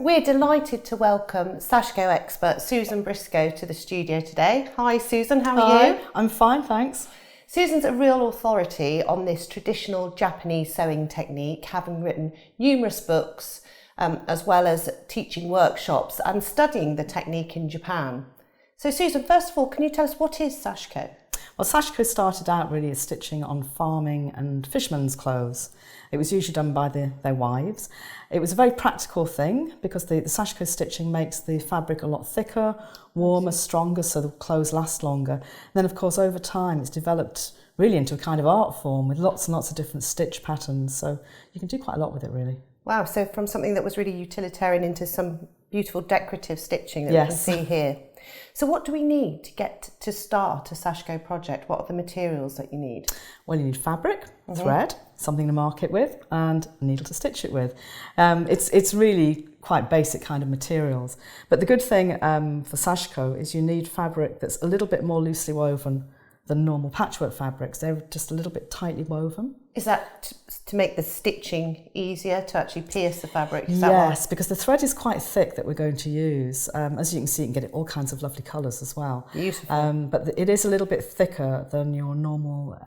We're delighted to welcome Sashiko expert Susan Briscoe to the studio today. Hi Susan, how are you? I'm fine, thanks. Susan's a real authority on this traditional Japanese sewing technique, having written numerous books, as well as teaching workshops and studying the technique in Japan. So Susan, first of all, can you tell us what is Sashiko? Well, Sashiko started out really as stitching on farming and fishermen's clothes. It was usually done by their wives. It was a very practical thing because the Sashiko stitching makes the fabric a lot thicker, warmer, stronger, so the clothes last longer. And then, of course, over time, it's developed really into a kind of art form with lots and lots of different stitch patterns. So you can do quite a lot with it, really. Wow, so from something that was really utilitarian into some beautiful decorative stitching that we can see here. So what do we need to get to start a Sashiko project? What are the materials that you need? Well, you need fabric, thread, something to mark it with, and a needle to stitch it with. It's really quite basic kind of materials. But the good thing for Sashiko is you need fabric that's a little bit more loosely woven than normal patchwork fabrics. They're just a little bit tightly woven. Is that to make the stitching easier, to actually pierce the fabric? Is that right? Yes, because the thread is quite thick that we're going to use. As you can see, you can get it all kinds of lovely colours as well. Beautiful. But it is a little bit thicker than your normal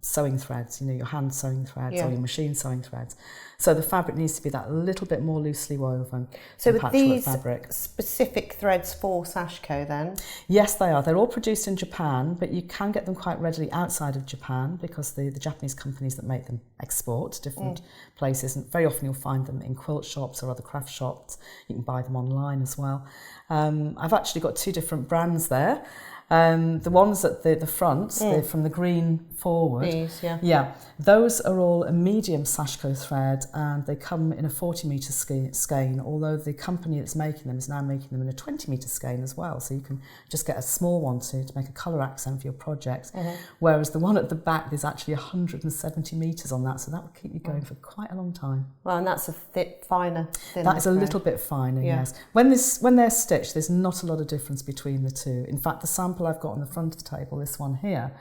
sewing threads, you know, your hand sewing threads or your machine sewing threads. So the fabric needs to be that little bit more loosely woven. So with these specific threads for Sashiko then? Yes, they are. They're all produced in Japan, but you can get them quite readily outside of Japan because the Japanese companies that make them export to different places, and very often you'll find them in quilt shops or other craft shops. You can buy them online as well. I've actually got two different brands there. The ones at the front, from the green forward, those are all a medium Sashiko thread, and they come in a 40-metre skein, although the company that's making them is now making them in a 20-metre skein as well, so you can just get a small one to make a colour accent for your project, whereas the one at the back, there's actually 170 metres on that, so that will keep you going for quite a long time. Well, and that's a finer. That is a little bit finer, yes. When they're stitched, there's not a lot of difference between the two. In fact, the sample I've got on the front of the table, this one here,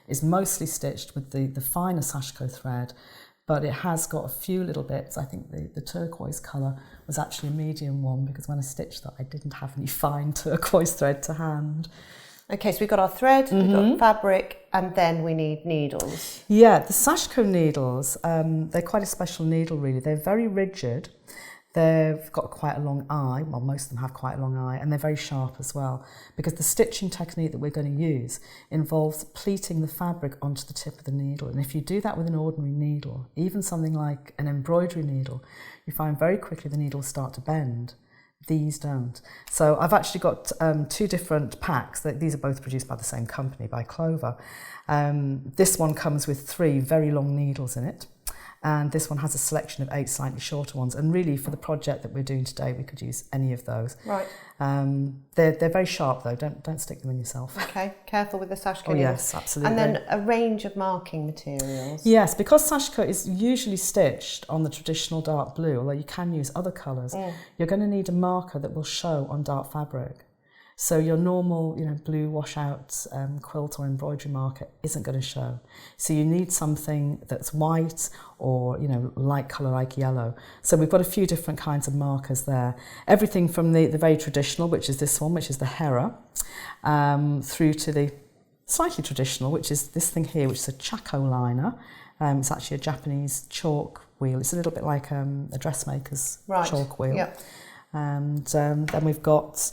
is mostly stitched with the finer Sashiko thread, but it has got a few little bits. I think the turquoise colour was actually a medium one because when I stitched that I didn't have any fine turquoise thread to hand. Okay, so we've got our thread, we've got fabric, and then we need needles. Yeah, the Sashiko needles, they're quite a special needle really. They're very rigid. They've got quite a long eye, well most of them have quite a long eye, and they're very sharp as well because the stitching technique that we're going to use involves pleating the fabric onto the tip of the needle, and if you do that with an ordinary needle, even something like an embroidery needle, you find very quickly the needles start to bend. These don't. So I've actually got two different packs. These are both produced by the same company, by Clover. This one comes with 3 very long needles in it. And this one has a selection of 8 slightly shorter ones. And really, for the project that we're doing today, we could use any of those. Right. They're very sharp, though. Don't stick them in yourself. Okay, careful with the Sashiko. Oh, yes, absolutely. And then a range of marking materials. Yes, because Sashiko is usually stitched on the traditional dark blue, although you can use other colours, you're going to need a marker that will show on dark fabric. So your normal, blue washout quilt or embroidery marker isn't going to show. So you need something that's white or, light colour like yellow. So we've got a few different kinds of markers there. Everything from the very traditional, which is this one, which is the Hera, through to the slightly traditional, which is this thing here, which is a Chako liner. It's actually a Japanese chalk wheel. It's a little bit like a dressmaker's chalk wheel. Yep. And then we've got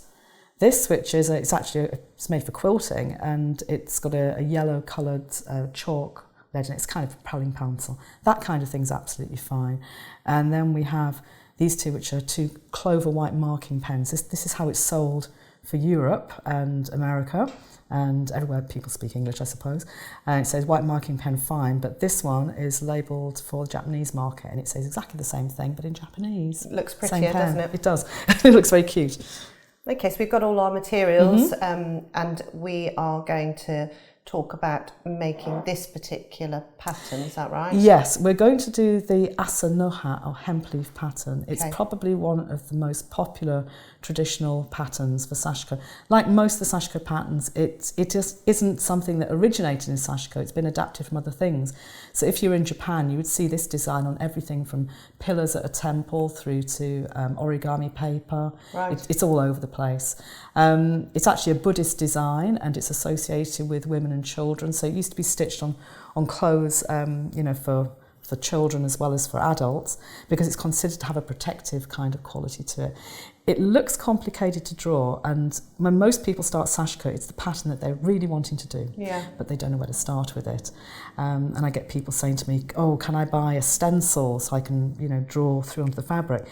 this, which is it's made for quilting, and it's got a yellow coloured chalk lead, and it's kind of a propelling pencil. That kind of thing's absolutely fine. And then we have these two, which are 2 Clover white marking pens. This is how it's sold for Europe and America and everywhere people speak English, I suppose. And it says white marking pen fine, but this one is labelled for the Japanese market, and it says exactly the same thing, but in Japanese. It looks prettier, doesn't it? It does. It looks very cute. Okay, so we've got all our materials and we are going to talk about making this particular pattern, is that right? Yes, we're going to do the Asanoha or hemp leaf pattern. It's Okay. probably one of the most popular traditional patterns for Sashiko. Like most of the Sashiko patterns, it just isn't something that originated in Sashiko. It's been adapted from other things. So if you're in Japan, you would see this design on everything from pillars at a temple through to origami paper. Right. It's all over the place. It's actually a Buddhist design, and it's associated with women and children. So it used to be stitched on clothes, for children as well as for adults, because it's considered to have a protective kind of quality to it. It looks complicated to draw, and when most people start Sashiko, it's the pattern that they're really wanting to do, but they don't know where to start with it. And I get people saying to me, "Oh, can I buy a stencil so I can, draw through onto the fabric?"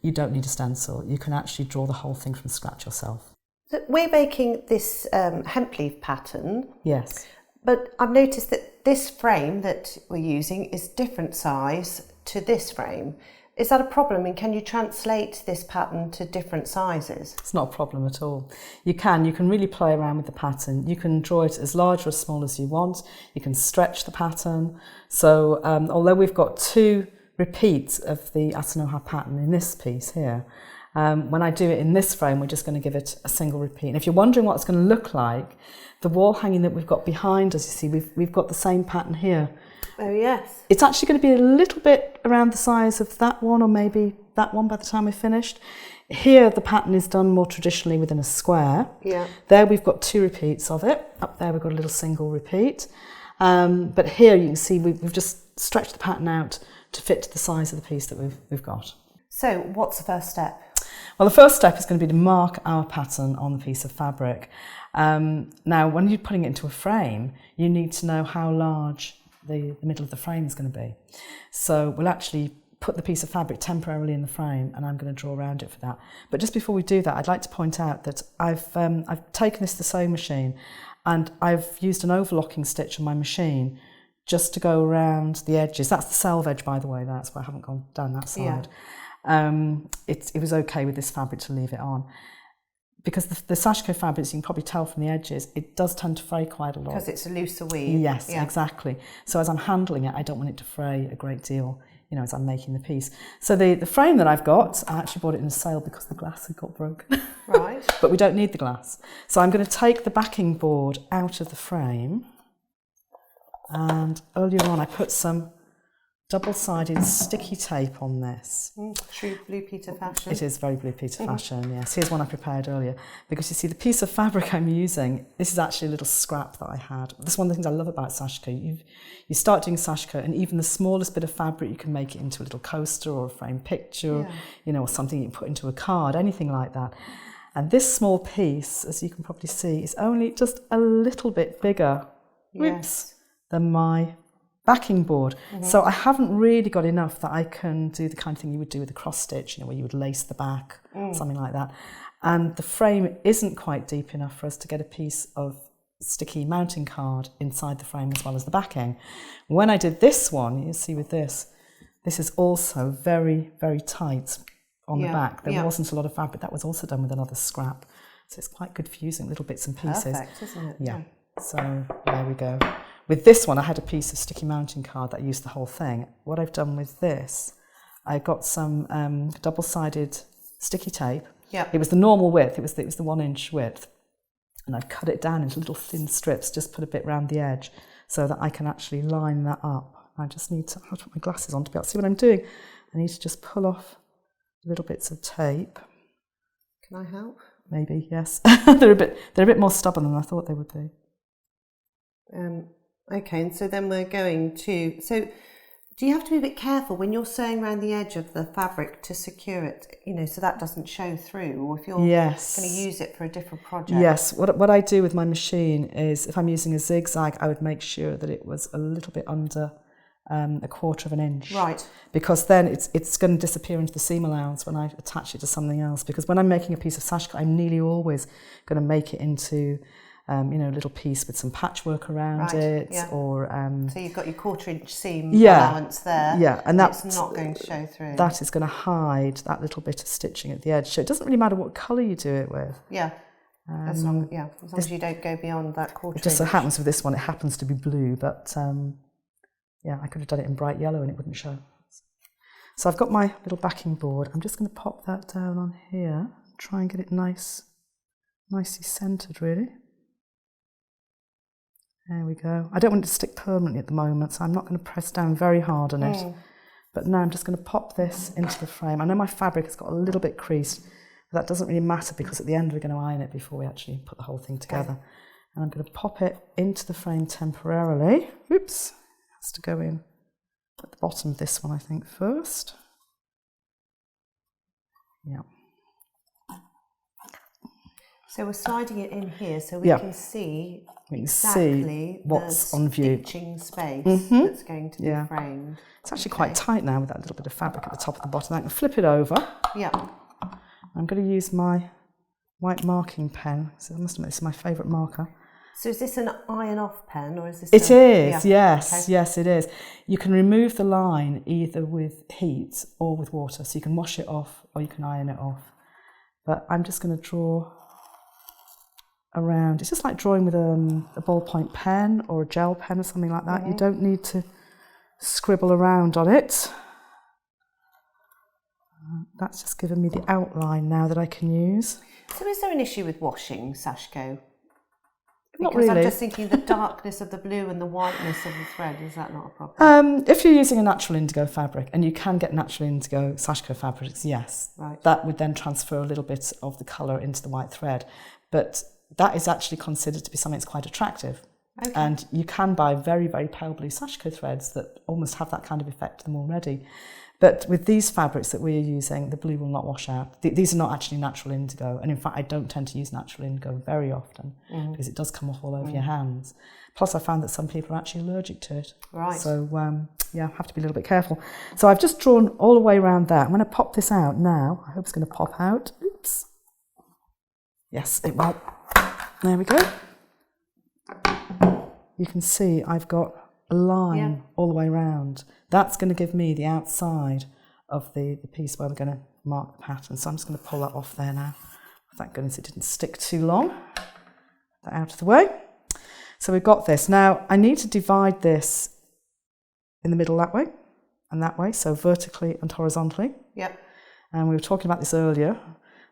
You don't need a stencil. You can actually draw the whole thing from scratch yourself. So we're making this hemp leaf pattern. Yes. But I've noticed that this frame that we're using is different size to this frame. Is that a problem? And can you translate this pattern to different sizes? It's not a problem at all. You can really play around with the pattern. You can draw it as large or as small as you want. You can stretch the pattern. So although we've got 2 repeats of the Asanoha pattern in this piece here, when I do it in this frame, we're just going to give it a single repeat. And if you're wondering what it's going to look like, the wall hanging that we've got behind us, you see, we've got the same pattern here. Oh, yes. It's actually going to be a little bit around the size of that one, or maybe that one by the time we're finished. Here, the pattern is done more traditionally within a square. Yeah. There, we've got 2 repeats of it. Up there, we've got a little single repeat. But here, you can see we've just stretched the pattern out to fit to the size of the piece that we've got. So what's the first step? Well, the first step is going to be to mark our pattern on the piece of fabric. Now, when you're putting it into a frame, you need to know how large the middle of the frame is going to be. So we'll actually put the piece of fabric temporarily in the frame, and I'm going to draw around it for that. But just before we do that, I'd like to point out that I've taken this to the sewing machine, and I've used an overlocking stitch on my machine just to go around the edges. That's the selve edge, by the way. That's why I haven't gone down that side. Yeah. It was okay with this fabric to leave it on. Because the Sashiko fabrics, you can probably tell from the edges, it does tend to fray quite a lot. Because it's a looser weave. Yes, exactly. So as I'm handling it, I don't want it to fray a great deal, as I'm making the piece. So the frame that I've got, I actually bought it in a sale because the glass had got broken. Right. But we don't need the glass. So I'm going to take the backing board out of the frame. And earlier on, I put some double-sided sticky tape on this. True Blue Peter fashion. It is very Blue Peter fashion, yes. Here's one I prepared earlier. Because you see, the piece of fabric I'm using, this is actually a little scrap that I had. This is one of the things I love about Sashiko. You start doing Sashiko, and even the smallest bit of fabric, you can make it into a little coaster or a framed picture, or something you can put into a card, anything like that. And this small piece, as you can probably see, is only just a little bit bigger than my backing board. So I haven't really got enough that I can do the kind of thing you would do with a cross stitch, where you would lace the back, something like that. And the frame isn't quite deep enough for us to get a piece of sticky mounting card inside the frame as well as the backing. When I did this one, you see with this is also very, very tight on the back. There wasn't a lot of fabric. That was also done with another scrap. So it's quite good for using little bits and pieces. Perfect, isn't it? Yeah. So there we go. With this one, I had a piece of sticky mounting card that used the whole thing. What I've done with this, I got some double-sided sticky tape. Yeah. It was the normal width. It was the 1 inch width. And I've cut it down into little thin strips, just put a bit round the edge so that I can actually line that up. I just need to, I'll put my glasses on to be able to see what I'm doing. I need to just pull off little bits of tape. Can I help? Maybe, yes. They're a bit more stubborn than I thought they would be. Okay, and so then we're going to... So do you have to be a bit careful when you're sewing around the edge of the fabric to secure it, so that doesn't show through, or if you're going to use it for a different project? Yes, what I do with my machine is if I'm using a zigzag, I would make sure that it was a little bit under a 1/4 of an inch. Right. Because then it's going to disappear into the seam allowance when I attach it to something else. Because when I'm making a piece of Sashiko, I'm nearly always going to make it into... a little piece with some patchwork around it, or so you've got your 1/4 inch seam allowance there. Yeah, and that's not going to show through. That is going to hide that little bit of stitching at the edge. So it doesn't really matter what colour you do it with. Yeah. As long as you don't go beyond that quarter. It just so happens with this one, it happens to be blue, but yeah, I could have done it in bright yellow and it wouldn't show. So I've got my little backing board. I'm just going to pop that down on here, try and get it nicely centred, really. There we go. I don't want it to stick permanently at the moment, so I'm not going to press down very hard on it. But now I'm just going to pop this into the frame. I know my fabric has got a little bit creased, but that doesn't really matter because at the end we're going to iron it before we actually put the whole thing together. Okay. And I'm going to pop it into the frame temporarily. Oops, it has to go in at the bottom of this one, I think, first. Yeah. So we're sliding it in here so we can see exactly what's on view. Stitching space that's going to be framed. It's actually quite tight now with that little bit of fabric at the top and the bottom. I can flip it over. Yeah. I'm going to use my white marking pen. So I must admit, this is my favourite marker. So is this an iron-off pen or is this? It is, yes. Okay. Yes, it is. You can remove the line either with heat or with water. So you can wash it off or you can iron it off. But I'm just going to draw around. It's just like drawing with a ballpoint pen or a gel pen or something like that. You don't need to scribble around on it. That's just given me the outline now that I can use. So is there an issue with washing, Sashko? Not because really. I'm just thinking the darkness of the blue and the whiteness of the thread, is that not a problem? If you're using a natural indigo fabric, and you can get natural indigo Sashiko fabrics, yes. Right. That would then transfer a little bit of the colour into the white thread. But that is actually considered to be something that's quite attractive. Okay. And you can buy very, very pale blue Sashiko threads that almost have that kind of effect to them already. But with these fabrics that we're using, the blue will not wash out. These are not actually natural indigo. And in fact, I don't tend to use natural indigo very often because it does come off all over your hands. Plus, I found that some people are actually allergic to it. Right. So, yeah, I have to be a little bit careful. So I've just drawn all the way around that. I'm going to pop this out now. I hope it's going to pop out. Oops. Yes, it will. There we go. You can see I've got a line all the way around. That's going to give me the outside of the piece where we're going to mark the pattern. So I'm just going to pull that off there now. Thank goodness it didn't stick too long. That out of the way. So we've got this. Now I need to divide this in the middle that way and that way, so vertically and horizontally. Yep. And we were talking about this earlier.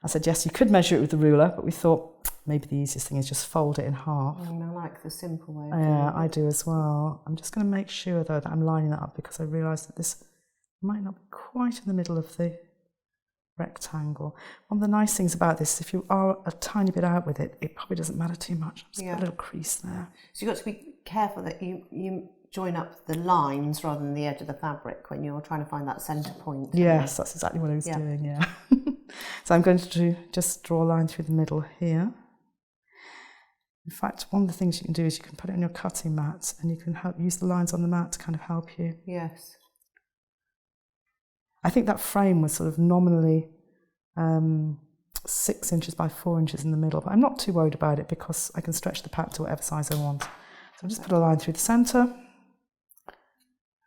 I said, yes, you could measure it with the ruler, but we thought maybe the easiest thing is just fold it in half. I like the simple way. Yeah, I do as well. I'm just going to make sure, though, that I'm lining that up because I realise that this might not be quite in the middle of the rectangle. One of the nice things about this is if you are a tiny bit out with it, it probably doesn't matter too much. Just put a little crease there. So you've got to be careful that you join up the lines rather than the edge of the fabric when you're trying to find that centre point. Yes, that's exactly what I was doing, yeah. So I'm going to just draw a line through the middle here. In fact, one of the things you can do is you can put it on your cutting mat and you can use the lines on the mat to kind of help you. Yes. I think that frame was sort of nominally 6 inches by 4 inches in the middle, but I'm not too worried about it because I can stretch the pattern to whatever size I want. So I'll just put a line through the centre.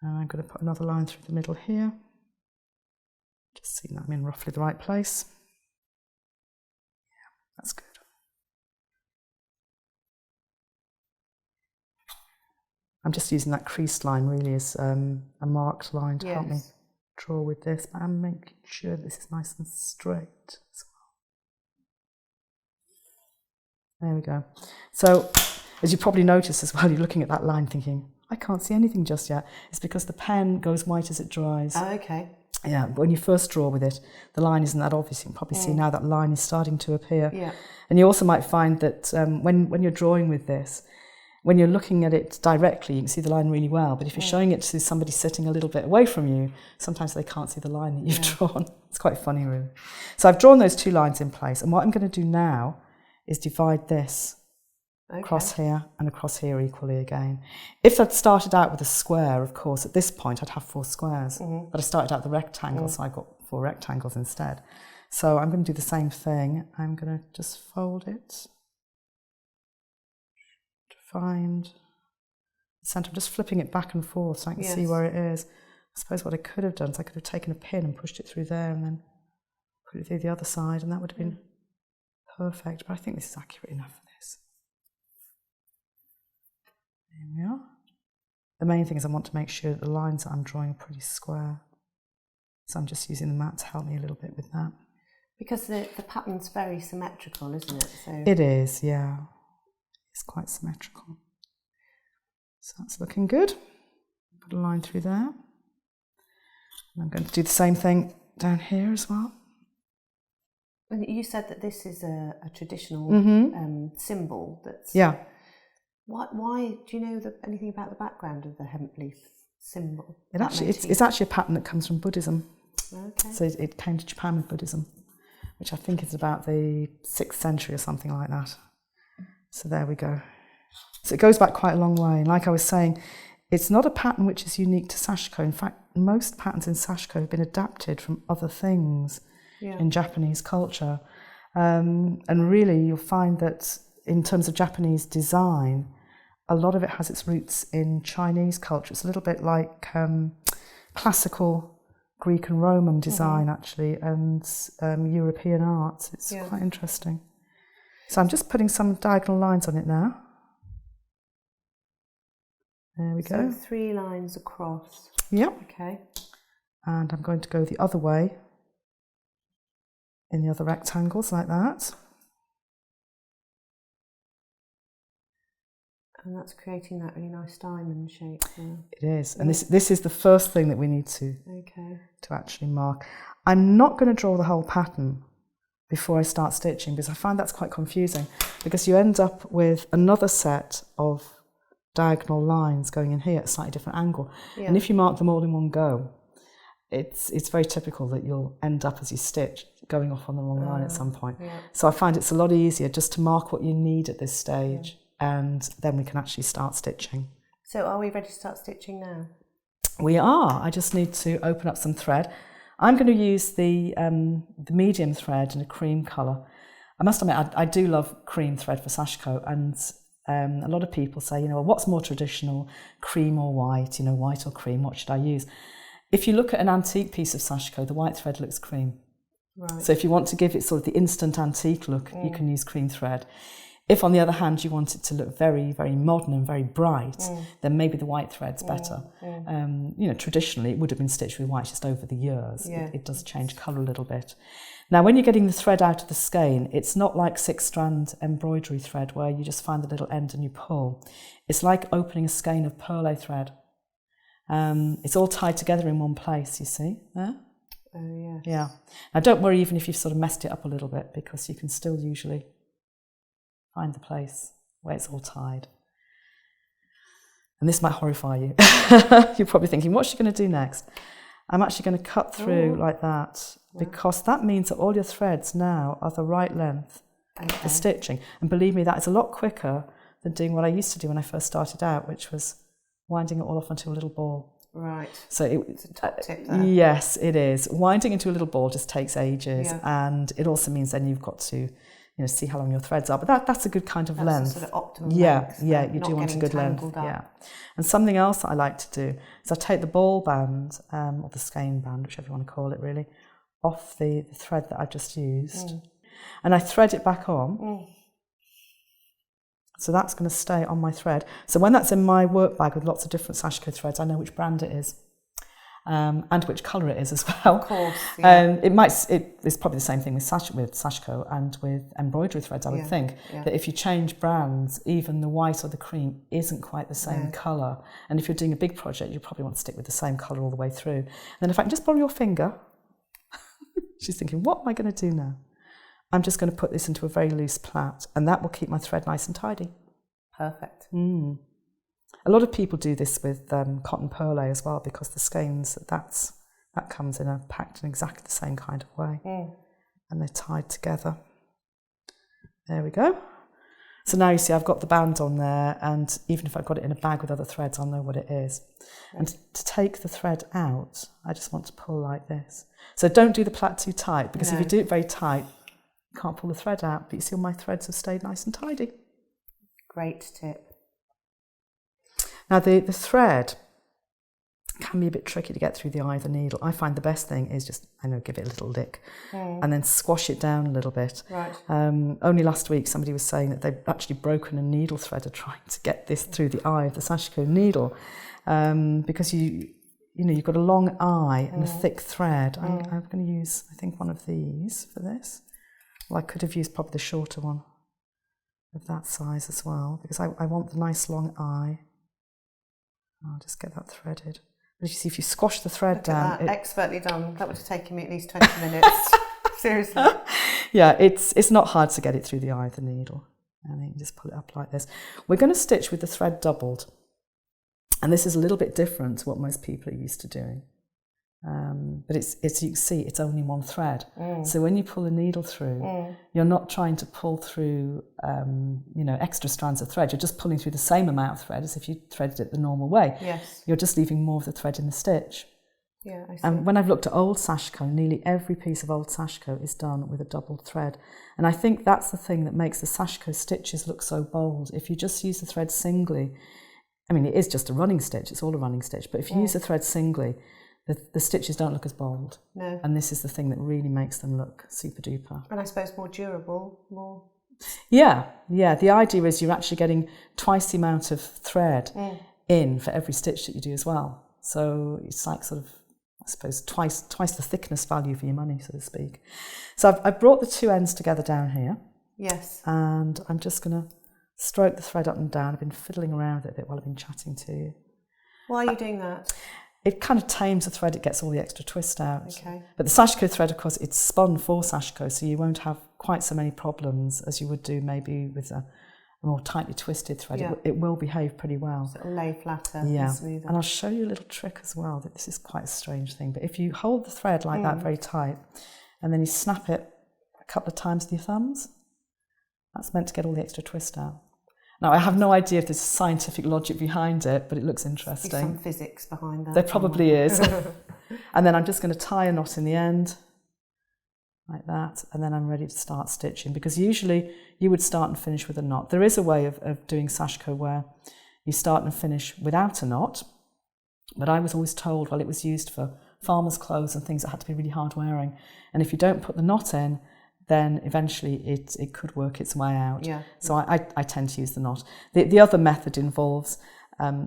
And I'm going to put another line through the middle here. Just seeing that I'm in roughly the right place. Yeah, that's good. I'm just using that creased line really as a marked line to help me draw with this, but I'm making sure this is nice and straight as well. There we go. So, as you probably noticed as well, you're looking at that line thinking, I can't see anything just yet. It's because the pen goes white as it dries. Oh, okay. Yeah, but when you first draw with it, the line isn't that obvious. You can probably see now that line is starting to appear. Yeah. And you also might find that when you're drawing with this, when you're looking at it directly, you can see the line really well. But if you're showing it to somebody sitting a little bit away from you, sometimes they can't see the line that you've drawn. It's quite funny, really. So I've drawn those two lines in place. And what I'm going to do now is divide this across here and across here equally again. If I'd started out with a square, of course, at this point I'd have 4 squares. But I started out with a rectangle, so I got 4 rectangles instead. So I'm going to do the same thing. I'm going to just fold it. Find the centre. I'm just flipping it back and forth so I can see where it is. I suppose what I could have done is I could have taken a pin and pushed it through there and then put it through the other side, and that would have been perfect, but I think this is accurate enough for this. There we are. The main thing is I want to make sure that the lines that I'm drawing are pretty square. So I'm just using the mat to help me a little bit with that. Because the pattern's very symmetrical, isn't it? So it is, yeah. It's quite symmetrical. So that's looking good. Put a line through there. And I'm going to do the same thing down here as well. And you said that this is a traditional symbol. That's Why do you know anything about the background of the hemp leaf symbol? It's actually a pattern that comes from Buddhism. Okay. So it came to Japan with Buddhism, which I think is about the 6th century or something like that. So there we go. So it goes back quite a long way. And like I was saying, it's not a pattern which is unique to Sashiko. In fact, most patterns in Sashiko have been adapted from other things in Japanese culture. And really, you'll find that in terms of Japanese design, a lot of it has its roots in Chinese culture. It's a little bit like classical Greek and Roman design, actually, and European art. It's quite interesting. So I'm just putting some diagonal lines on it now. There we go. So 3 lines across. Yep. Okay. And I'm going to go the other way in the other rectangles like that. And that's creating that really nice diamond shape there. It is. And this is the first thing that we need to actually mark. I'm not going to draw the whole pattern before I start stitching because I find that's quite confusing because you end up with another set of diagonal lines going in here at a slightly different angle. Yeah. And if you mark them all in one go, it's very typical that you'll end up as you stitch going off on the wrong line at some point. Yeah. So I find it's a lot easier just to mark what you need at this stage. Yeah. And then we can actually start stitching. So are we ready to start stitching now? We are. I just need to open up some thread. I'm going to use the medium thread in a cream colour. I must admit, I do love cream thread for Sashiko, and a lot of people say, well, what's more traditional, cream or white? White or cream, what should I use? If you look at an antique piece of Sashiko, the white thread looks cream. Right. So if you want to give it sort of the instant antique look, you can use cream thread. If, on the other hand, you want it to look very, very modern and very bright, then maybe the white thread's better. Traditionally, it would have been stitched with white just over the years. Yeah. It does change colour a little bit. Now, when you're getting the thread out of the skein, it's not like 6-strand embroidery thread where you just find the little end and you pull. It's like opening a skein of perle thread. It's all tied together in one place, you see? There? Oh, yes. Yeah. Now, don't worry even if you've sort of messed it up a little bit because you can still usually find the place where it's all tied. And this might horrify you. You're probably thinking, what's she going to do next? I'm actually going to cut through like that because that means that all your threads now are the right length for stitching. And believe me, that is a lot quicker than doing what I used to do when I first started out, which was winding it all off into a little ball. Right. So it's a top tip there. Yes, it is. Winding into a little ball just takes ages, and it also means then you've got to see how long your threads are, but that's a good kind of length. Sort of optimum length. Yeah, you do want a good length. Up. Yeah, and something else that I like to do is I take the ball band or the skein band, whichever you want to call it, really, off the thread that I just used, and I thread it back on. So that's going to stay on my thread. So when that's in my work bag with lots of different Sashiko threads, I know which brand it is. And which colour it is as well. Of course, yeah. It's probably the same thing with Sashiko and with embroidery threads, I would think. Yeah. That if you change brands, even the white or the cream isn't quite the same colour. And if you're doing a big project, you probably want to stick with the same colour all the way through. And then if I can just borrow your finger, she's thinking, what am I going to do now? I'm just going to put this into a very loose plait, and that will keep my thread nice and tidy. Perfect. A lot of people do this with cotton perle as well because the skeins, that comes packed in exactly the same kind of way. And they're tied together. There we go. So now you see I've got the band on there, and even if I've got it in a bag with other threads, I'll know what it is. Okay. And to take the thread out, I just want to pull like this. So don't do the plait too tight, because if you do it very tight, you can't pull the thread out, but you see all my threads have stayed nice and tidy. Great tip. Now the thread can be a bit tricky to get through the eye of the needle. I find the best thing is just, give it a little lick and then squash it down a little bit. Right. Only last week somebody was saying that they've actually broken a needle threader trying to get this through the eye of the Sashiko needle, because you've got a long eye and a thick thread. I'm going to use, I think, one of these for this. Well, I could have used probably the shorter one of that size as well, because I want the nice long eye. I'll just get that threaded. But you see, if you squash the thread down... Expertly done. That would have taken me at least 20 minutes. Seriously. Yeah, it's not hard to get it through the eye of the needle. And you can just pull it up like this. We're going to stitch with the thread doubled. And this is a little bit different to what most people are used to doing. But it's you can see, it's only one thread. So when you pull the needle through, you're not trying to pull through, extra strands of thread. You're just pulling through the same amount of thread as if you threaded it the normal way. Yes. You're just leaving more of the thread in the stitch. Yeah, I see. And when I've looked at old Sashiko, nearly every piece of old Sashiko is done with a doubled thread. And I think that's the thing that makes the Sashiko stitches look so bold. If you just use the thread singly, it is just a running stitch, it's all a running stitch, but if you use the thread singly, the stitches don't look as bold. No. And this is the thing that really makes them look super duper. And I suppose more durable, more... Yeah. The idea is you're actually getting twice the amount of thread in for every stitch that you do as well. So it's like sort of, I suppose, twice the thickness value for your money, so to speak. So I've brought the two ends together down here. Yes. And I'm just going to stroke the thread up and down. I've been fiddling around with it a bit while I've been chatting to you. Why are you doing that? It kind of tames the thread, it gets all the extra twist out. Okay. But the Sashiko thread, of course, it's spun for Sashiko, so you won't have quite so many problems as you would do maybe with a more tightly twisted thread. Yeah. It will behave pretty well. So it'll lay flatter and smoother. And I'll show you a little trick as well, that this is quite a strange thing. But if you hold the thread like that very tight, and then you snap it a couple of times with your thumbs, that's meant to get all the extra twist out. Now, I have no idea if there's scientific logic behind it, but it looks interesting. There's some physics behind that. There probably is. And then I'm just going to tie a knot in the end, like that, and then I'm ready to start stitching, because usually you would start and finish with a knot. There is a way of doing Sashiko where you start and finish without a knot, but I was always told, well, it was used for farmers' clothes and things that had to be really hard wearing. And if you don't put the knot in, then eventually it could work its way out. Yeah. So I tend to use the knot. The other method involves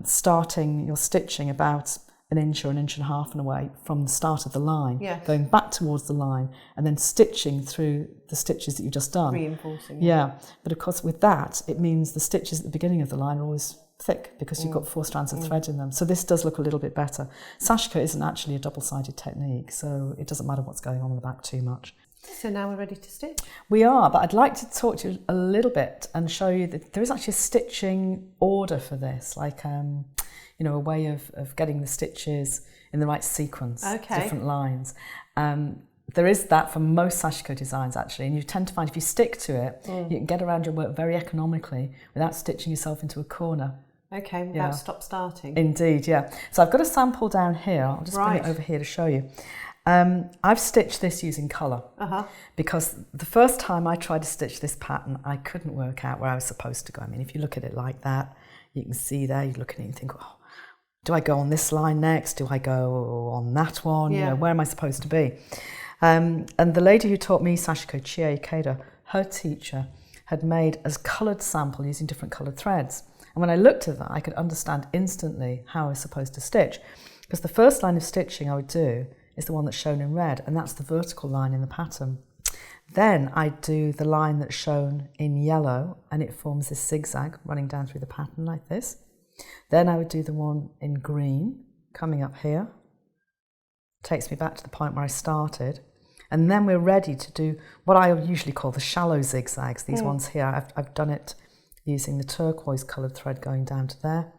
starting your stitching about an inch or an inch and a half away from the start of the line, going back towards the line, and then stitching through the stitches that you've just done. Reinforcing. Yeah. But of course with that, it means the stitches at the beginning of the line are always thick because you've got 4 strands of thread in them. So this does look a little bit better. Sashiko isn't actually a double-sided technique, so it doesn't matter what's going on in the back too much. So now we're ready to stitch? We are, but I'd like to talk to you a little bit and show you that there is actually a stitching order for this, like a way of getting the stitches in the right sequence, different lines. There is that for most Sashiko designs actually, and you tend to find if you stick to it, you can get around your work very economically without stitching yourself into a corner. Okay, without stop starting. Indeed, yeah. So I've got a sample down here. I'll just bring it over here to show you. I've stitched this using colour because the first time I tried to stitch this pattern, I couldn't work out where I was supposed to go. I mean, if you look at it like that, you can see there, you look at it and think, oh, do I go on this line next? Do I go on that one? You know, where am I supposed to be? And the lady who taught me Sashiko, Chie Ikeda, her teacher had made a coloured sample using different coloured threads. And when I looked at that, I could understand instantly how I was supposed to stitch. Because the first line of stitching I would do is the one that's shown in red, and that's the vertical line in the pattern. Then I do the line that's shown in yellow, and it forms this zigzag running down through the pattern like this. Then I would do the one in green, coming up here. Takes me back to the point where I started. And then we're ready to do what I usually call the shallow zigzags, these ones here. I've done it using the turquoise coloured thread going down to there,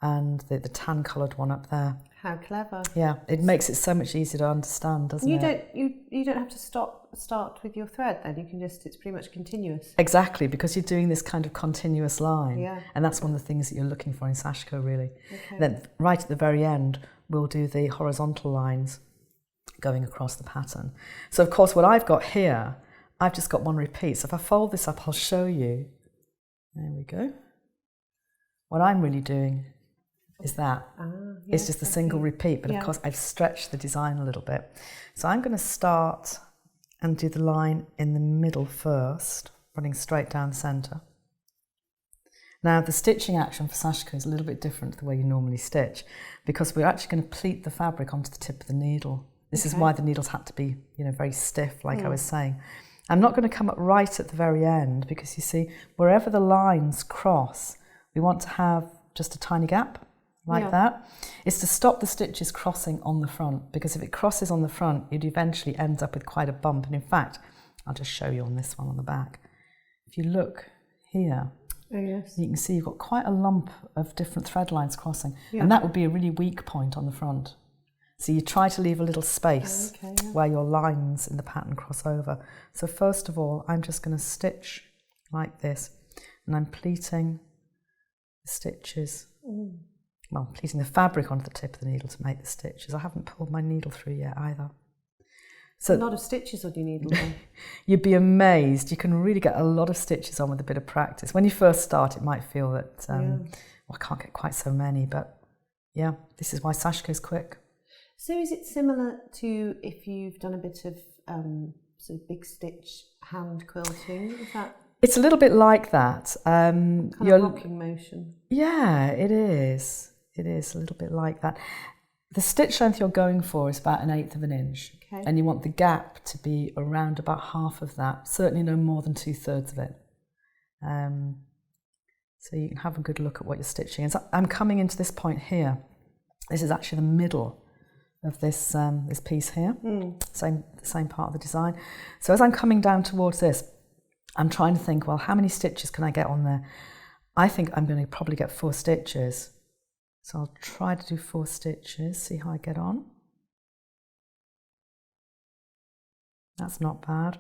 and the tan coloured one up there. How clever. Yeah, it makes it so much easier to understand, doesn't it? You don't have to start with your thread then, you can just, it's pretty much continuous. Exactly, because you're doing this kind of continuous line. Yeah. And that's one of the things that you're looking for in Sashiko, really. Okay. Then right at the very end, we'll do the horizontal lines going across the pattern. So of course what I've got here, I've just got one repeat. So if I fold this up, I'll show you. There we go. What I'm really doing is that. Yes, it's just a single repeat, but of course I've stretched the design a little bit. So I'm going to start and do the line in the middle first, running straight down the centre. Now the stitching action for Sashiko is a little bit different to the way you normally stitch, because we're actually going to pleat the fabric onto the tip of the needle. This is why the needles had to be, very stiff, like I was saying. I'm not going to come up right at the very end, because you see, wherever the lines cross, we want to have just a tiny gap, like that. It's to stop the stitches crossing on the front, because if it crosses on the front, you'd eventually end up with quite a bump. And in fact, I'll just show you on this one on the back. If you look here, you can see you've got quite a lump of different thread lines crossing, and that would be a really weak point on the front. So you try to leave a little space where your lines in the pattern cross over. So first of all, I'm just going to stitch like this, and I'm pleating the stitches. Well, pleating the fabric onto the tip of the needle to make the stitches. I haven't pulled my needle through yet either. So a lot of stitches on your needle then. You'd be amazed. You can really get a lot of stitches on with a bit of practice. When you first start, it might feel that, I can't get quite so many, but yeah, this is why Sashiko's quick. So is it similar to if you've done a bit of sort of big stitch hand quilting? Is that? It's a little bit like that. Kind of rocking motion. Yeah, it is. It is a little bit like that. The stitch length you're going for is about 1/8 of an inch, and you want the gap to be around about half of that, certainly no more than 2/3 of it. So you can have a good look at what you're stitching. So I'm coming into this point here. This is actually the middle of this this piece here, same part of the design. So as I'm coming down towards this, I'm trying to think, well, how many stitches can I get on there? I think I'm going to probably get 4 stitches. So I'll try to do 4 stitches, see how I get on. That's not bad.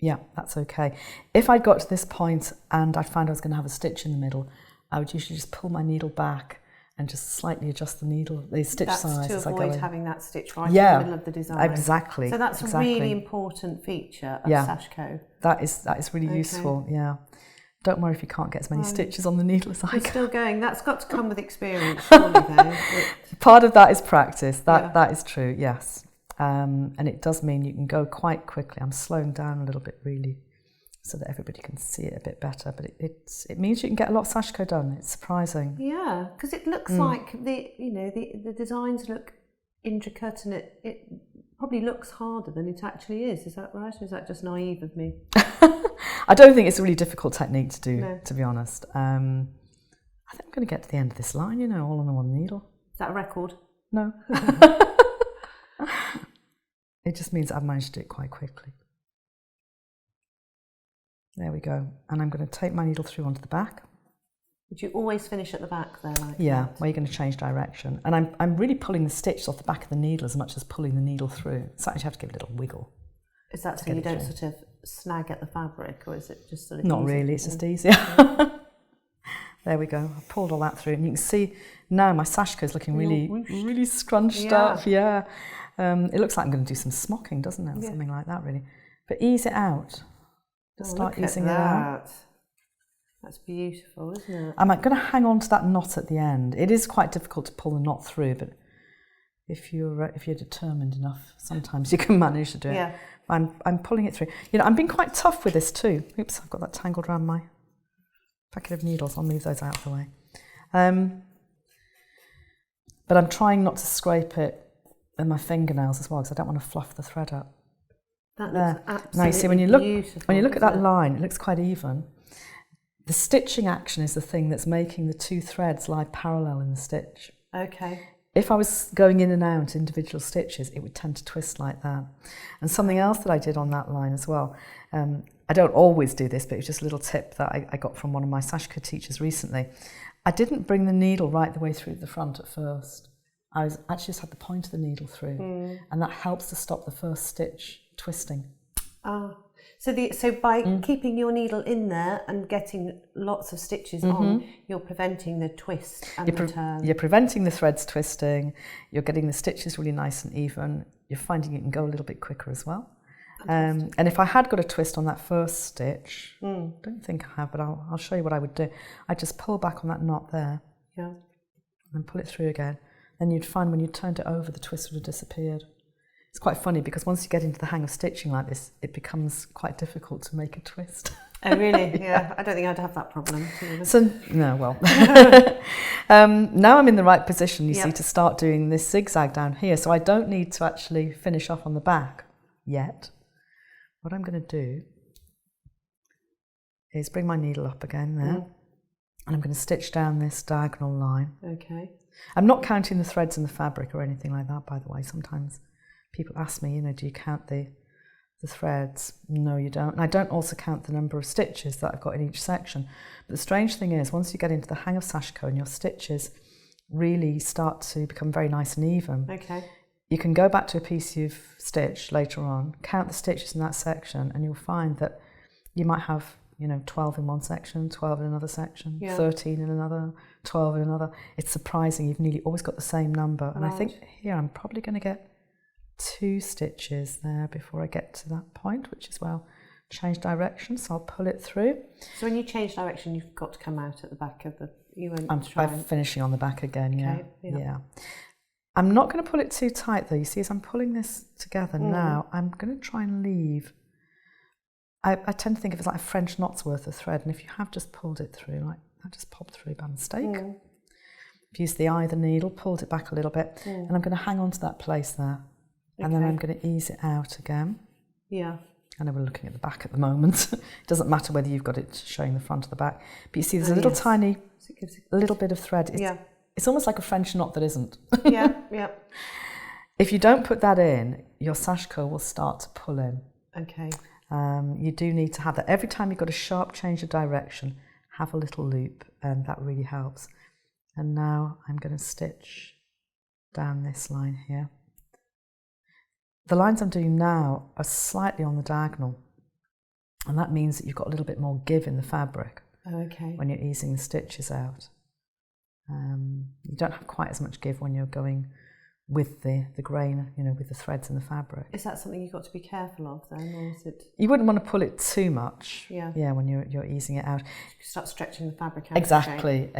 Yeah, that's okay. If I'd got to this point and I found I was going to have a stitch in the middle, I would usually just pull my needle back and just slightly adjust the stitch size. That's to avoid having that stitch right in the middle of the design. Exactly. So that's a really important feature of Sashiko. That is really useful, yeah. Don't worry if you can't get as many stitches on the needle as I can. You're still going. That's got to come with experience, surely, though. Part of that is practice. That is true, yes. And it does mean you can go quite quickly. I'm slowing down a little bit, really, so that everybody can see it a bit better. But it means you can get a lot of Sashiko done. It's surprising. Yeah, because it looks like the designs look intricate, and it probably looks harder than it actually is. Is that right, or is that just naive of me? I don't think it's a really difficult technique to do, to be honest. I think I'm going to get to the end of this line, all on the one needle. Is that a record? No. It just means I've managed to do it quite quickly. There we go. And I'm going to take my needle through onto the back. Would you always finish at the back there? Where you're going to change direction. And I'm really pulling the stitch off the back of the needle as much as pulling the needle through. So I actually have to give it a little wiggle. Is that so you don't sort of snag at the fabric, or is it just sort of Not easy? really, it's just easier. There we go. I've pulled all that through, and you can see now my Sashiko's looking really scrunched up. Yeah. It looks like I'm going to do some smocking, doesn't it? Or something like that, really. But ease it out. Just start using it out. That's beautiful, isn't it? I'm going to hang on to that knot at the end. It is quite difficult to pull the knot through, but if you're determined enough, sometimes you can manage to do it. Yeah. I'm pulling it through. I'm being quite tough with this too. Oops, I've got that tangled around my packet of needles. I'll move those out of the way. But I'm trying not to scrape it with my fingernails as well, because I don't want to fluff the thread up. That looks absolutely now you see when you look at that line, it looks quite even. The stitching action is the thing that's making the 2 threads lie parallel in the stitch. Okay. If I was going in and out individual stitches, it would tend to twist like that. And something else that I did on that line as well, I don't always do this, but it was just a little tip that I got from one of my Sashiko teachers recently. I didn't bring the needle right the way through the front at first. I actually just had the point of the needle through, and that helps to stop the first stitch twisting. So by keeping your needle in there and getting lots of stitches on, you're preventing the twist and the turn. You're preventing the threads twisting. You're getting the stitches really nice and even. You're finding you can go a little bit quicker as well. And if I had got a twist on that first stitch, I don't think I have, but I'll show you what I would do. I'd just pull back on that knot there. Yeah. and pull it through again. Then you'd find when you turned it over, the twist would have disappeared. It's quite funny because once you get into the hang of stitching like this, it becomes quite difficult to make a twist. Oh, really? Yeah. I don't think I'd have that problem. So, no, well. Now I'm in the right position, you see, to start doing this zigzag down here. So I don't need to actually finish off on the back yet. What I'm going to do is bring my needle up again there. And I'm going to stitch down this diagonal line. Okay. I'm not counting the threads in the fabric or anything like that, by the way. Sometimes people ask me, do you count the threads? No, you don't. And I don't also count the number of stitches that I've got in each section. But the strange thing is, once you get into the hang of Sashiko and your stitches really start to become very nice and even, you can go back to a piece you've stitched later on, count the stitches in that section, and you'll find that you might have 12 in one section, 12 in another section, 13 in another, 12 in another. It's surprising, you've nearly always got the same number. And I think here I'm probably going to get 2 stitches there before I get to that point, which is where I'll change direction. So I'll pull it through. So when you change direction, you've got to come out at the back of the... I'm finishing on the back again, yeah. I'm not going to pull it too tight though. You see, as I'm pulling this together now, I'm going to try and leave... I tend to think of it as like a French knot's worth of thread, and if you have just pulled it through, like that just popped through by mistake. I've used the eye of the needle, pulled it back a little bit, and I'm going to hang on to that place there, and then I'm going to ease it out again. Yeah. I know we're looking at the back at the moment. It doesn't matter whether you've got it showing the front or the back, but you see there's a little tiny, little bit of thread. It's almost like a French knot that isn't. Yeah. If you don't put that in, your Sashiko will start to pull in. Okay. You do need to have that. Every time you've got a sharp change of direction, have a little loop, and that really helps. And now I'm going to stitch down this line here. The lines I'm doing now are slightly on the diagonal, and that means that you've got a little bit more give in the fabric when you're easing the stitches out. You don't have quite as much give when you're going with the grain, with the threads in the fabric. Is that something you've got to be careful of then, or is it? You wouldn't want to pull it too much. Yeah, when you're easing it out. You start stretching the fabric out. Exactly.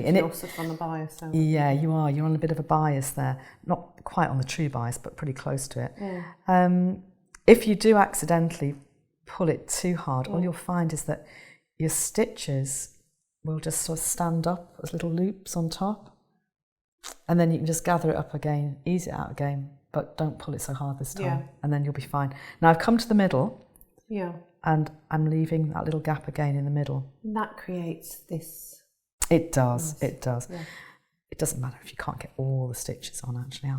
And you're also on the bias. Yeah, you are. You're on a bit of a bias there. Not quite on the true bias, but pretty close to it. If you do accidentally pull it too hard, all you'll find is that your stitches will just sort of stand up as little loops on top. And then you can just gather it up again, ease it out again, but don't pull it so hard this time, and then you'll be fine. Now I've come to the middle, and I'm leaving that little gap again in the middle. And that creates this... It does, it does. Yeah. It doesn't matter if you can't get all the stitches on, actually. It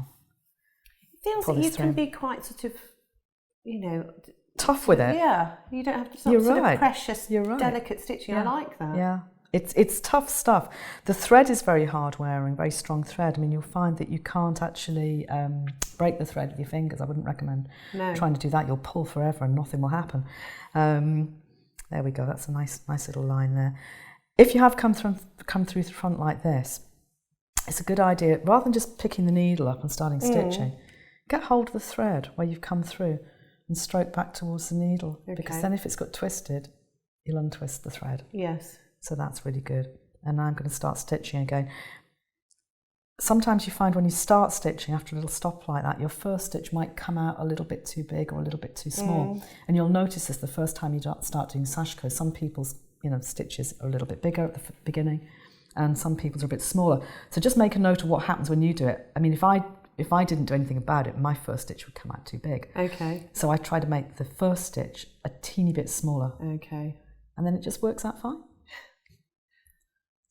feels that you can be quite sort of, tough with it. Yeah, you don't have to sort of precious, delicate stitching. I like that. Yeah. It's tough stuff. The thread is very hard wearing, very strong thread. I mean, you'll find that you can't actually break the thread with your fingers. I wouldn't recommend trying to do that. You'll pull forever and nothing will happen. There we go. That's a nice little line there. If you have come through the front like this, it's a good idea, rather than just picking the needle up and starting stitching, get hold of the thread where you've come through and stroke back towards the needle. Because then if it's got twisted, you'll untwist the thread. Yes. So that's really good. And now I'm going to start stitching again. Sometimes you find when you start stitching, after a little stop like that, your first stitch might come out a little bit too big or a little bit too small. And you'll notice this the first time you start doing Sashiko. Some people's stitches are a little bit bigger at the beginning, and some people's are a bit smaller. So just make a note of what happens when you do it. I mean, if I didn't do anything about it, my first stitch would come out too big. Okay. So I try to make the first stitch a teeny bit smaller. Okay. And then it just works out fine.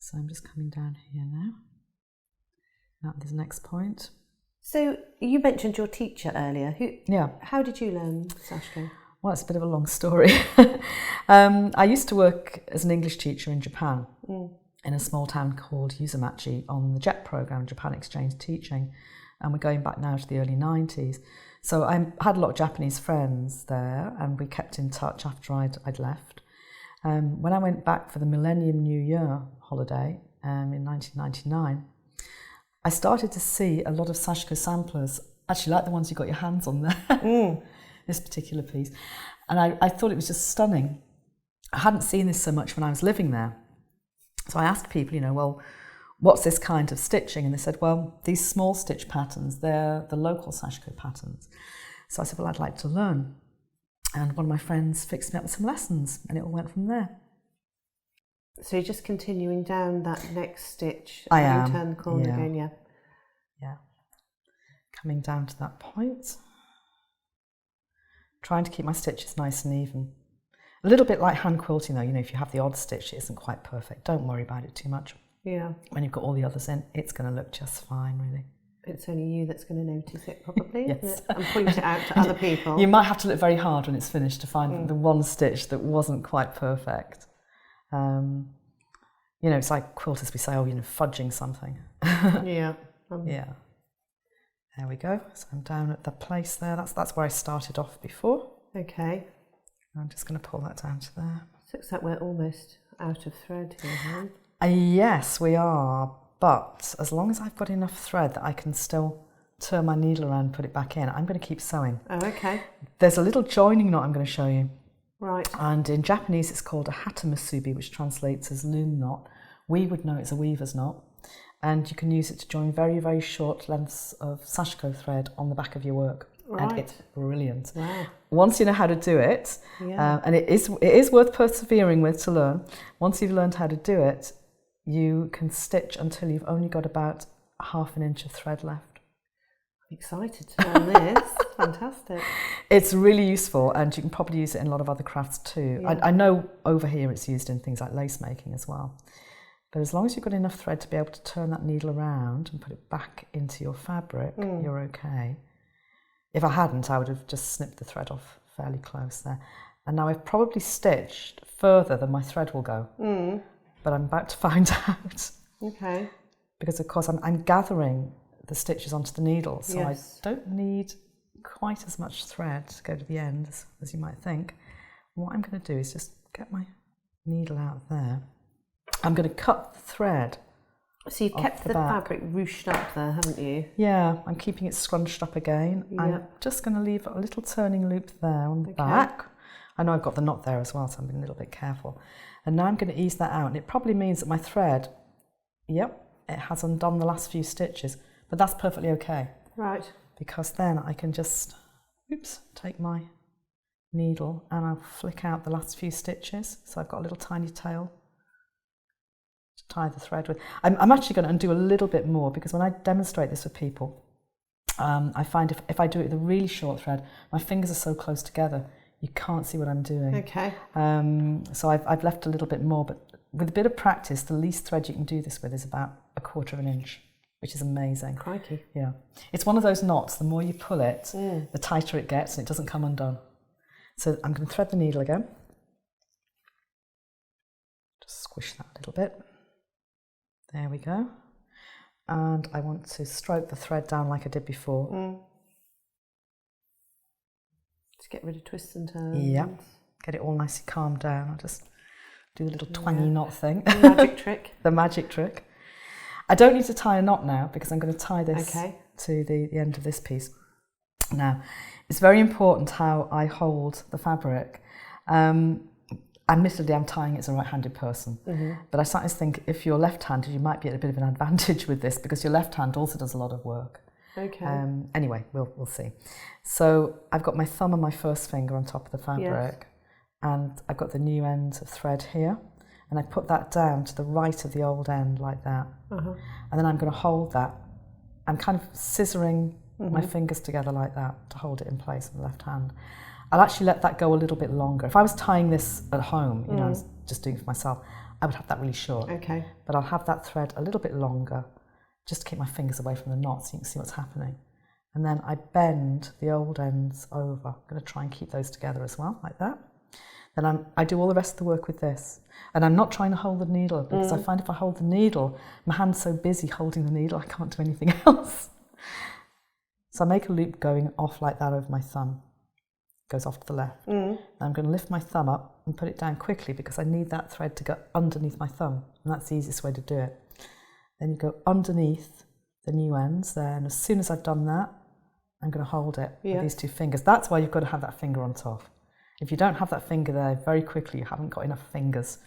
So I'm just coming down here now. Now this next point. So you mentioned your teacher earlier. How did you learn Sashiko? Well, it's a bit of a long story. I used to work as an English teacher in Japan, in a small town called Uzumaki on the JET program, Japan Exchange Teaching, and we're going back now to the early 90s. So I had a lot of Japanese friends there, and we kept in touch after I'd left. When I went back for the Millennium New Year holiday in 1999, I started to see a lot of Sashiko samplers, actually like the ones you got your hands on there, this particular piece. And I thought it was just stunning. I hadn't seen this so much when I was living there. So I asked people, well, what's this kind of stitching? And they said, well, these small stitch patterns, they're the local Sashiko patterns. So I said, well, I'd like to learn. And one of my friends fixed me up with some lessons, and it all went from there. So you're just continuing down that next stitch. I am. You turn the corner again, yeah. Yeah. Coming down to that point. Trying to keep my stitches nice and even. A little bit like hand quilting though, if you have the odd stitch, it isn't quite perfect. Don't worry about it too much. Yeah. When you've got all the others in, it's going to look just fine, really. It's only you that's going to notice it, probably, Yes. isn't it? And point it out to other people. You might have to look very hard when it's finished to find the one stitch that wasn't quite perfect. It's like quilters, we say, fudging something. Yeah. Yeah. There we go. So I'm down at the place there. That's where I started off before. Okay. I'm just going to pull that down to there. So looks like we're almost out of thread here, huh? Yes, we are. But as long as I've got enough thread that I can still turn my needle around and put it back in, I'm going to keep sewing. Oh, okay. There's a little joining knot I'm going to show you. Right. And in Japanese it's called a hatamasubi, which translates as loom knot. We would know it's a weaver's knot. And you can use it to join very, very short lengths of Sashiko thread on the back of your work. Right. And it's brilliant. Wow. Once you know how to do it, and it is worth persevering with to learn, once you've learned how to do it, you can stitch until you've only got about ½ an inch of thread left. I'm excited to learn this. Fantastic. It's really useful, and you can probably use it in a lot of other crafts too. Yeah. I know over here it's used in things like lace making as well. But as long as you've got enough thread to be able to turn that needle around and put it back into your fabric, you're okay. If I hadn't, I would have just snipped the thread off fairly close there. And now I've probably stitched further than my thread will go. But I'm about to find out. Okay. Because of course I'm gathering the stitches onto the needle, so Yes. I don't need quite as much thread to go to the end as you might think. What I'm going to do is just get my needle out there. I'm going to cut the thread. So you've kept the fabric ruched up there, haven't you? Yeah, I'm keeping it scrunched up again. Yeah. I'm just going to leave a little turning loop there on the back. I know I've got the knot there as well, so I'm being a little bit careful. And now I'm going to ease that out, and it probably means that my thread, it has undone the last few stitches, but that's perfectly okay. Right. Because then I can just, take my needle and I'll flick out the last few stitches. So I've got a little tiny tail to tie the thread with. I'm actually going to undo a little bit more, because when I demonstrate this with people, I find if I do it with a really short thread, my fingers are so close together, you can't see what I'm doing. Okay. So I've left a little bit more, but with a bit of practice, the least thread you can do this with is about 1/4 of an inch, which is amazing. Crikey. Yeah. It's one of those knots, the more you pull it, the tighter it gets, and it doesn't come undone. So I'm going to thread the needle again. Just squish that a little bit. There we go. And I want to stroke the thread down like I did before. To get rid of twists and turns. Yeah. Get it all nicely calmed down. I'll just do the little twangy knot thing. The magic trick. The magic trick. I don't need to tie a knot now, because I'm going to tie this to the end of this piece. Now, it's very important how I hold the fabric. Admittedly, I'm tying it as a right-handed person, but I sometimes think if you're left-handed, you might be at a bit of an advantage with this, because your left hand also does a lot of work. Okay. Anyway, we'll see. So I've got my thumb and my first finger on top of the fabric, and I've got the new end of thread here, and I put that down to the right of the old end like that. And then I'm going to hold that. I'm kind of scissoring my fingers together like that to hold it in place with the left hand. I'll actually let that go a little bit longer. If I was tying this at home, I was just doing it for myself, I would have that really short. Okay. But I'll have that thread a little bit longer, just to keep my fingers away from the knot so you can see what's happening. And then I bend the old ends over. I'm going to try and keep those together as well, like that. Then I do all the rest of the work with this. And I'm not trying to hold the needle, because I find if I hold the needle, my hand's so busy holding the needle, I can't do anything else. So I make a loop going off like that over my thumb. Goes off to the left. And I'm going to lift my thumb up and put it down quickly, because I need that thread to go underneath my thumb, and that's the easiest way to do it. Then you go underneath the new ends there, and as soon as I've done that, I'm going to hold it with these two fingers. That's why you've got to have that finger on top. If you don't have that finger there, very quickly you haven't got enough fingers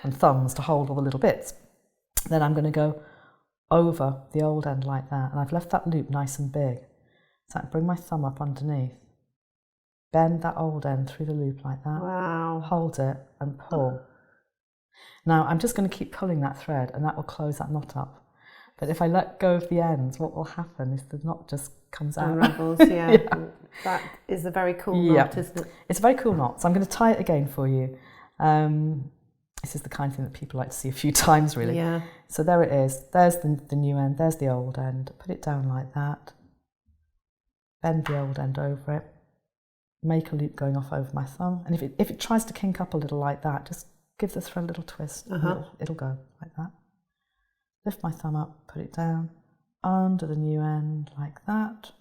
and thumbs to hold all the little bits. Then I'm going to go over the old end like that, and I've left that loop nice and big. So I can bring my thumb up underneath, bend that old end through the loop like that, Wow. hold it and pull. Now I'm just going to keep pulling that thread and that will close that knot up. But if I let go of the ends, what will happen is the knot just comes out. Unravels, yeah. That is a very cool knot, isn't it? It's a very cool knot. So I'm going to tie it again for you. This is the kind of thing that people like to see a few times, really. Yeah. So there it is. There's the new end. There's the old end. Put it down like that. Bend the old end over it. Make a loop going off over my thumb. And if it tries to kink up a little like that, just give the thread a little twist. It'll go like that. Lift my thumb up, put it down, under the new end like that,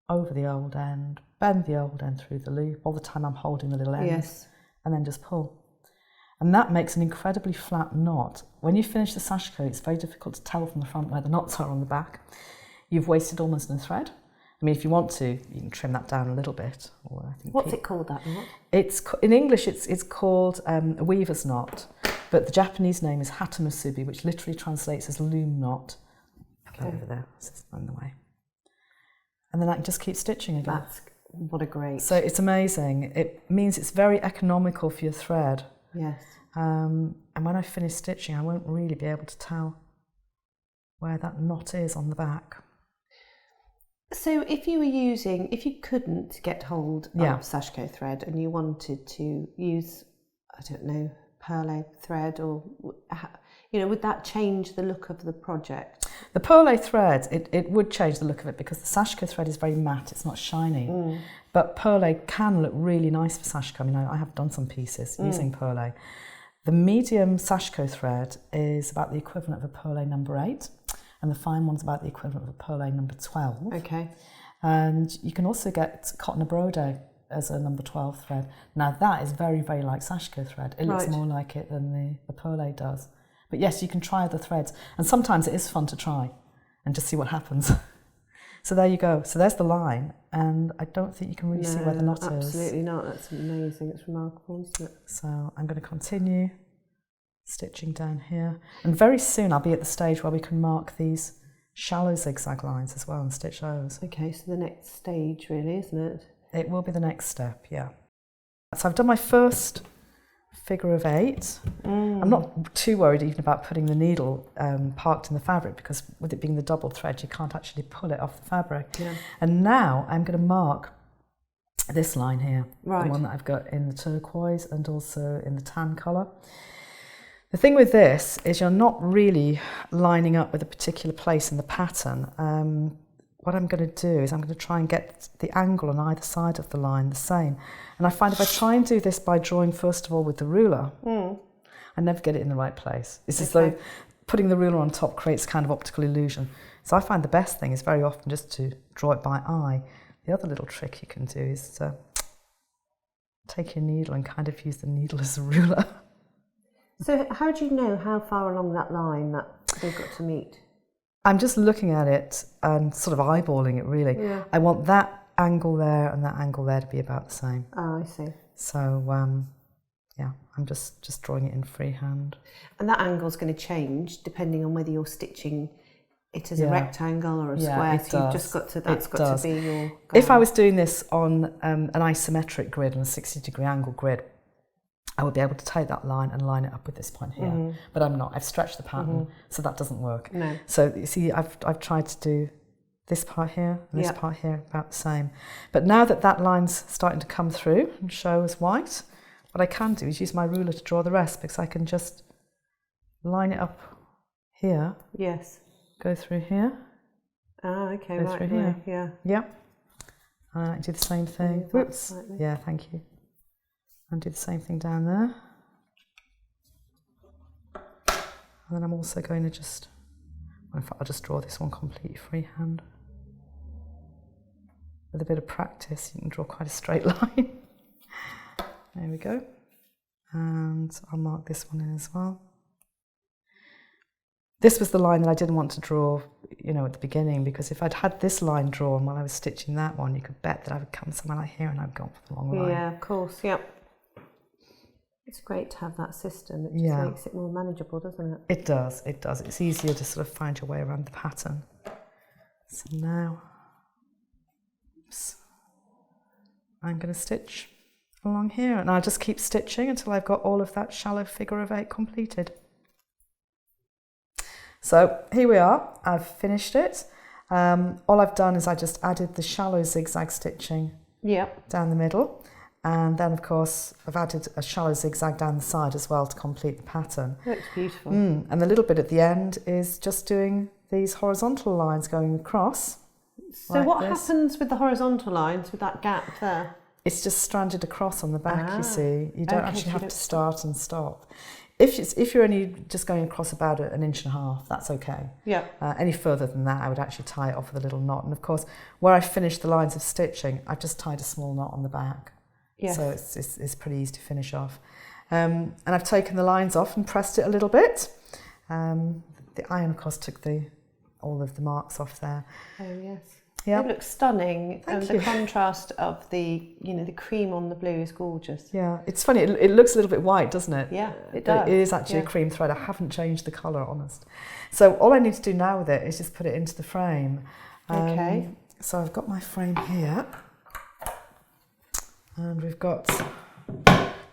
over the old end, bend the old end through the loop, all the time I'm holding the little end, yes. and then just pull. And that makes an incredibly flat knot. When you finish the Sashiko, it's very difficult to tell from the front where the knots are on the back. You've wasted almost no thread. I mean, if you want to, you can trim that down a little bit. Or I think what's it called, that knot? It's in English. It's called a weaver's knot, but the Japanese name is hatamusubi, which literally translates as loom knot. Okay. Over there, this is in the way. And then I can just keep stitching again. What a great. So it's amazing. It means it's very economical for your thread. Yes. And when I finish stitching, I won't really be able to tell where that knot is on the back. So if you couldn't get hold of Sashiko thread and you wanted to use, I don't know, perle thread, or, would that change the look of the project? The perle thread, it would change the look of it because the Sashiko thread is very matte, it's not shiny. But perle can look really nice for Sashiko. I mean, I have done some pieces using perle. The medium Sashiko thread is about the equivalent of a perle number 8. And the fine one's about the equivalent of a perle number 12. Okay. And you can also get cotton brode as a number 12 thread. Now that is very, very like Sashiko thread. It looks more like it than the perle does. But yes, you can try other threads. And sometimes it is fun to try and just see what happens. So there you go. So there's the line. And I don't think you can really see where the knot is. Absolutely not. That's amazing. It's remarkable, isn't it? So I'm going to continue stitching down here, and very soon I'll be at the stage where we can mark these shallow zigzag lines as well and stitch those. Okay, so the next stage really, isn't it? It will be the next step, yeah. So I've done my first figure of 8. I'm not too worried even about putting the needle parked in the fabric, because with it being the double thread you can't actually pull it off the fabric. Yeah. And now I'm going to mark this line here, the one that I've got in the turquoise and also in the tan colour. The thing with this is you're not really lining up with a particular place in the pattern. What I'm going to do is I'm going to try and get the angle on either side of the line the same. And I find if I try and do this by drawing first of all with the ruler, I never get it in the right place. It's as though putting the ruler on top creates kind of optical illusion. So I find the best thing is very often just to draw it by eye. The other little trick you can do is to take your needle and kind of use the needle as a ruler. So how do you know how far along that line that they've got to meet? I'm just looking at it and sort of eyeballing it, really. Yeah. I want that angle there and that angle there to be about the same. Oh, I see. So, yeah, I'm just drawing it in freehand. And that angle's going to change depending on whether you're stitching it as a rectangle or a square. So you've just got to, that's got to be your goal. If I was doing this on an isometric grid, on a 60-degree angle grid, I would be able to take that line and line it up with this point here, but I'm not. I've stretched the pattern, so that doesn't work. No. So you see, I've tried to do this part here and this part here about the same. But now that that line's starting to come through and show as white, what I can do is use my ruler to draw the rest, because I can just line it up here. Yes. Go through here. Ah, okay, go through here. Yeah. Yep. And do the same thing. Whoops. Yeah, thank you. And do the same thing down there. And then I'm also going to in fact I'll just draw this one completely freehand. With a bit of practice you can draw quite a straight line. There we go. And I'll mark this one in as well. This was the line that I didn't want to draw, at the beginning, because if I'd had this line drawn while I was stitching that one, you could bet that I would come somewhere like here and I'd gone for the long line. Yeah, of course, yep. It's great to have that system. It just makes it more manageable, doesn't it? It does, it does. It's easier to sort of find your way around the pattern. So now, I'm going to stitch along here, and I'll just keep stitching until I've got all of that shallow figure of 8 completed. So here we are, I've finished it. All I've done is I just added the shallow zigzag stitching down the middle, and then of course I've added a shallow zigzag down the side as well to complete the pattern. It looks beautiful. And the little bit at the end is just doing these horizontal lines going across. So like what this. Happens with the horizontal lines, with that gap there? It's just stranded across on the back, you see. You don't actually have to start and stop. If you're only just going across about 1.5 inches, that's okay. Yeah. Any further than that, I would actually tie it off with a little knot. And of course, where I finished the lines of stitching, I've just tied a small knot on the back. Yes. So it's pretty easy to finish off. And I've taken the lines off and pressed it a little bit. The iron, of course, took all of the marks off there. Oh, yes. Yeah. It looks stunning. Thank The you. contrast of the cream on the blue is gorgeous. Yeah, it's funny. It looks a little bit white, doesn't it? Yeah, it But does. it is actually a cream thread. I haven't changed the colour, honest. So all I need to do now with it is just put it into the frame. Okay. So I've got my frame here, and we've got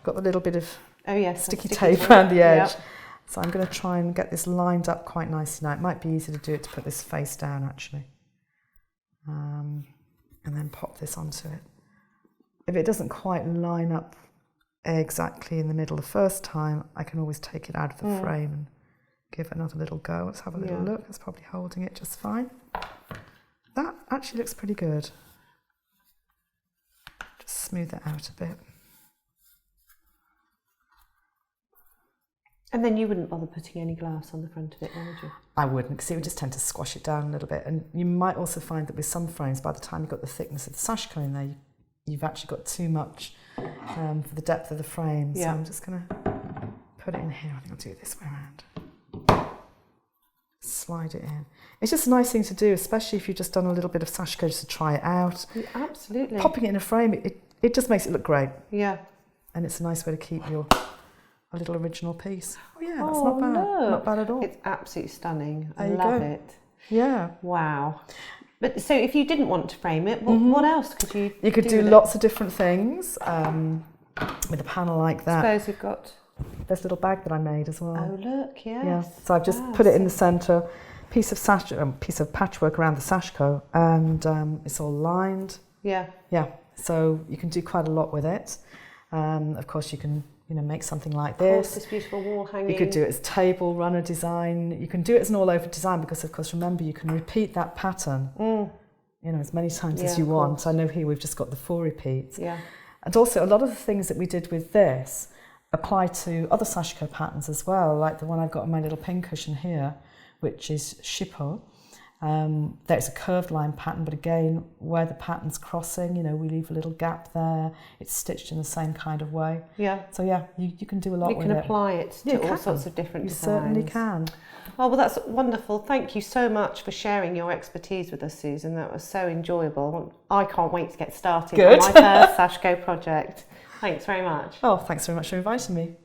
the little bit of sticky tape around the edge. Yep. So I'm going to try and get this lined up quite nicely now. It might be easier to do it to put this face down actually. And then pop this onto it. If it doesn't quite line up exactly in the middle the first time, I can always take it out of the frame and give it another little go. Let's have a little look. It's probably holding it just fine. That actually looks pretty good. Just smooth it out a bit. And then you wouldn't bother putting any glass on the front of it, would you? I wouldn't, because it would just tend to squash it down a little bit. And you might also find that with some frames, by the time you've got the thickness of the Sashiko in there, you've actually got too much for the depth of the frame. So I'm just going to put it in here. I think I'll do it this way around. Slide it in. It's just a nice thing to do, especially if you've just done a little bit of Sashiko just to try it out. Yeah, absolutely. Popping it in a frame, it just makes it look great. Yeah. And it's a nice way to keep a little original piece. Oh yeah, that's not bad. Look. Not bad at all. It's absolutely stunning. I There you love go. it. Yeah. Wow. But so if you didn't want to frame it, what else could you You could do with lots of different things with a panel like I that. suppose we've got... This little bag that I made as well. Oh, look, yes. Yeah. So I've just put it in the centre, piece of patchwork around the Sashiko, and it's all lined. Yeah. Yeah. So you can do quite a lot with it. Of course, you can make something like this. This beautiful wall hanging. You could do it as table runner design. You can do it as an all-over design because, of course, remember you can repeat that pattern, as many times as you want. I know here we've just got the 4 repeats. Yeah. And also, a lot of the things that we did with this apply to other Sashiko patterns as well, like the one I've got on my little pincushion here, which is Shippo. There's a curved line pattern, but again, where the pattern's crossing, we leave a little gap there. It's stitched in the same kind of way. Yeah. So yeah, you can do a lot with it. You can apply it to all sorts of different You designs. certainly can. Oh, well, that's wonderful. Thank you so much for sharing your expertise with us, Susan. That was so enjoyable. I can't wait to get started on my first Sashiko project. Thanks very much. Oh, thanks very much for inviting me.